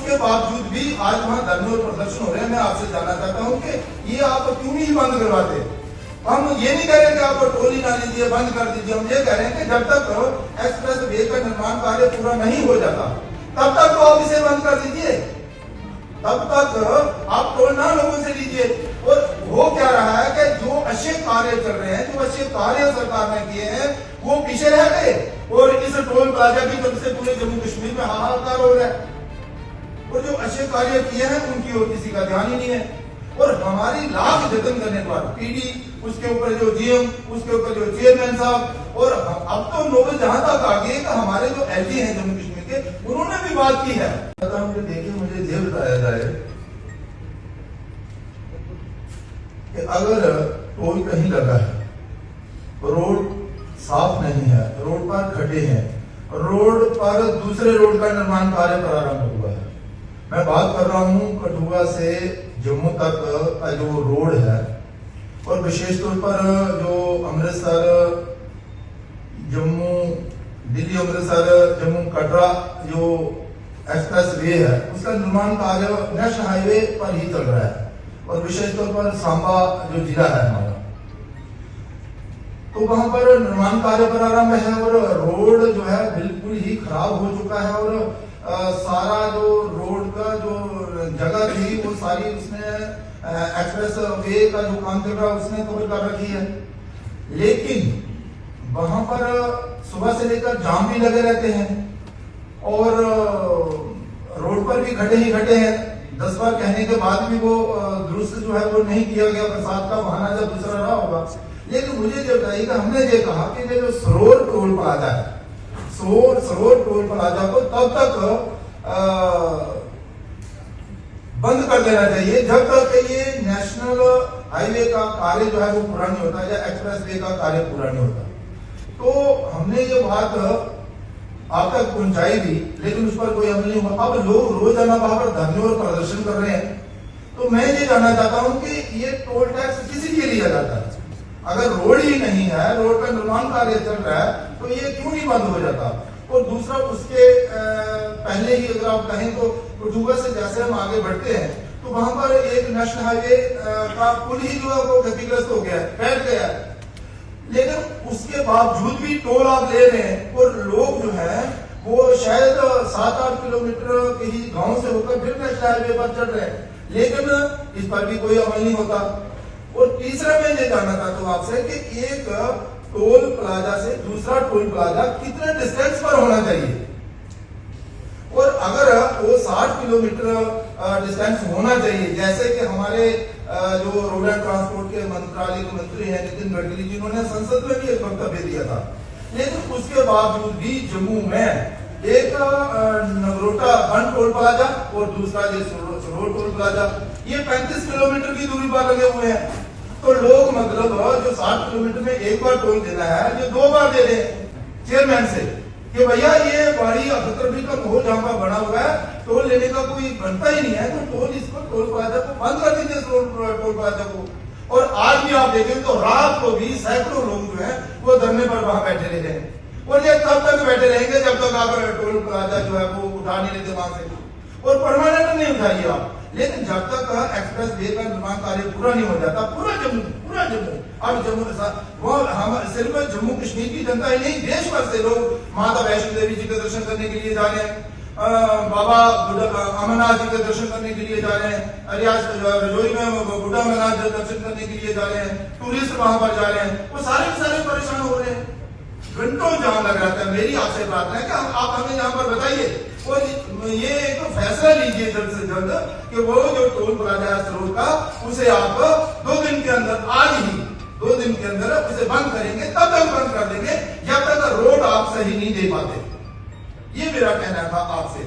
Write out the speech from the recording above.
उसके बावजूद भी आज वहाँ धरने और प्रदर्शन हो रहे हैं। मैं आपसे जानना चाहता हूँ कि ये आप क्यों नहीं बंद करवाते? हम ये नहीं कह रहे कि आप टोल ही ना लीजिए, बंद कर दीजिए। हम ये कह रहे हैं कि जब तक एक्सप्रेस वे का निर्माण कार्य पूरा नहीं हो जाता तब तक तो आप इसे बंद कर दीजिए, तब तक आप टोल ना लोगों से लीजिए। और हो क्या रहा है कि जो अच्छे कार्य चल रहे हैं, जो अच्छे कार्य सरकार ने किए हैं, वो पीछे रह गए और इस टोल प्लाजा की तरफ से पूरे जम्मू कश्मीर में हाहाकार हो रहा है। और जो अच्छे कार्य किए हैं उनकी ओर किसी का ध्यान ही नहीं है। और हमारी लाख जतन करने पर पीडी, उसके ऊपर जो जीएम, उसके ऊपर जो चेयरमैन साहब, और अब तो नौबत जहां तक आ गई कि हमारे जो एलजी हैं जम्मू कश्मीर के, उन्होंने भी बात की है। देखिए, मुझे ये बताया जाए कि अगर टोल कहीं लगा है, रोड साफ नहीं है, रोड पर खड्डे हैं, रोड पर दूसरे रोड का निर्माण कार्य प्रारंभ हुआ है। मैं बात कर रहा हूं कठुआ से जम्मू तक का जो रोड है, और विशेष तौर पर जो अमृतसर जम्मू, दिल्ली अमृतसर जम्मू कटरा जो एक्सप्रेस वे है, उसका निर्माण कार्य नेशनल हाईवे पर ही चल रहा है। और विशेष तौर पर सांबा जो जिला है हमारा, तो वहां पर निर्माण कार्य प्रारंभ है और रोड जो है बिल्कुल ही खराब हो चुका है। और सारा जो रोड का जो जगह थी वो सारी उसने एक्सप्रेस वे का जो काम चल रहा है उसने कवर कर रखी है। लेकिन वहां पर सुबह से लेकर जाम भी लगे रहते हैं और रोड पर भी खड्डे ही खड्डे हैं। 10 बार कहने के बाद भी वो दुरुस्त जो है वो नहीं किया गया। बरसात का बहाना जब दूसरा रहा होगा। लेकिन मुझे जब बताइएगा, हमने ये कहा कि ये जो सरोवर टोल प्लाजा है, सरोवर टोल प्लाजा को तब तक बंद कर देना चाहिए जब तक ये नेशनल हाईवे का कार्य जो है वो पूरा नहीं होता या एक्सप्रेस वे का कार्य पूरा नहीं होता। तो हमने ये बात आप तक पहुंचाई भी, लेकिन उस पर कोई अमल नहीं हुआ। अब लोग रोजाना वहां पर धरने और प्रदर्शन कर रहे हैं। तो मैं ये जानना चाहता हूं कि ये टोल टैक्स किसी लिए लिया जाता है? अगर रोड ही नहीं है, रोड का निर्माण कार्य चल रहा है, तो ये क्यों नहीं बंद हो जाता? और दूसरा, उसके पहले ही अगर आप कहें तो कठुआ से जैसे हम आगे बढ़ते हैं तो वहां पर एक नेशनल हाईवे का पुल ही जो है वो क्षतिग्रस्त हो गया है, बैठ गया है। लेकिन उसके बावजूद भी टोल आप ले रहे हैं और लोग जो है वो शायद 7-8 किलोमीटर के ही गांव से होकर फिर नेशनल हाईवे पर चढ़ रहे हैं, लेकिन इस पर भी कोई अमल नहीं होता। और तीसरा, मैं ये जानना चाहता हूं आपसे कि एक टोल प्लाजा से दूसरा टोल प्लाजा कितने डिस्टेंस पर होना चाहिए? और अगर वो 60 किलोमीटर डिस्टेंस होना चाहिए, जैसे कि हमारे जो रोड एंड ट्रांसपोर्ट के मंत्रालय के मंत्री हैं नितिन गडकरी जी, उन्होंने संसद में भी एक वक्तव्य दिया था। लेकिन उसके बावजूद भी जम्मू में एक नगरोटा वन टोल प्लाजा और दूसरा सरोवर टोल प्लाजा, ये 35 किलोमीटर की दूरी पर लगे हुए हैं। तो लोग मतलब जो 60 किलोमीटर में एक बार टोल देना है, जो 2 बार दे दें चेयरमैन से कि भैया ये बड़ी अखतरबी का माहौल जहां पर बना हुआ है, टोल लेने का कोई बनता ही नहीं है, तो टोल इसको टोल प्लाजा को बंद कर दीजिए, टोल प्लाजा को। और आज भी आप देखें तो रात को भी सैकड़ों लोग जो है वो धरने पर वहां बैठे रहे हैं। और ये तब तक बैठे रहेंगे जब तक आप टोल प्लाजा जो है वो उठा नहीं लेते वहां से, और परमानेंट नहीं उठाइए आप। लेकिन जब तक एक्सप्रेस वे का निर्माण कार्य पूरा नहीं हो जाता, पूरा जम्मू अब जम्मू वो हम सिर्फ जम्मू कश्मीर की जनता ही नहीं, देश भर से लोग माता वैष्णो देवी जी के दर्शन करने के लिए जा रहे हैं, बाबा अमरनाथ जी के दर्शन करने के लिए जा रहे हैं, रजौरी में बुढ़ा अमरनाथ दर्शन करने के लिए जा रहे हैं, टूरिस्ट वहां पर जा रहे हैं। वो सारे परेशान हो रहे हैं, घंटों जाम लग रहा था। मेरी आपसे प्रार्थना है कि आप हमें यहाँ पर बताइए और ये एक फैसला लीजिए जल्द से जल्द कि वो जो टोल प्लाजा है सरोवर का, उसे आप 2 दिन के अंदर, आज ही 2 दिन के अंदर उसे बंद करेंगे, तब तक बंद कर देंगे जब तक रोड आप सही नहीं दे पाते। ये मेरा कहना था आपसे।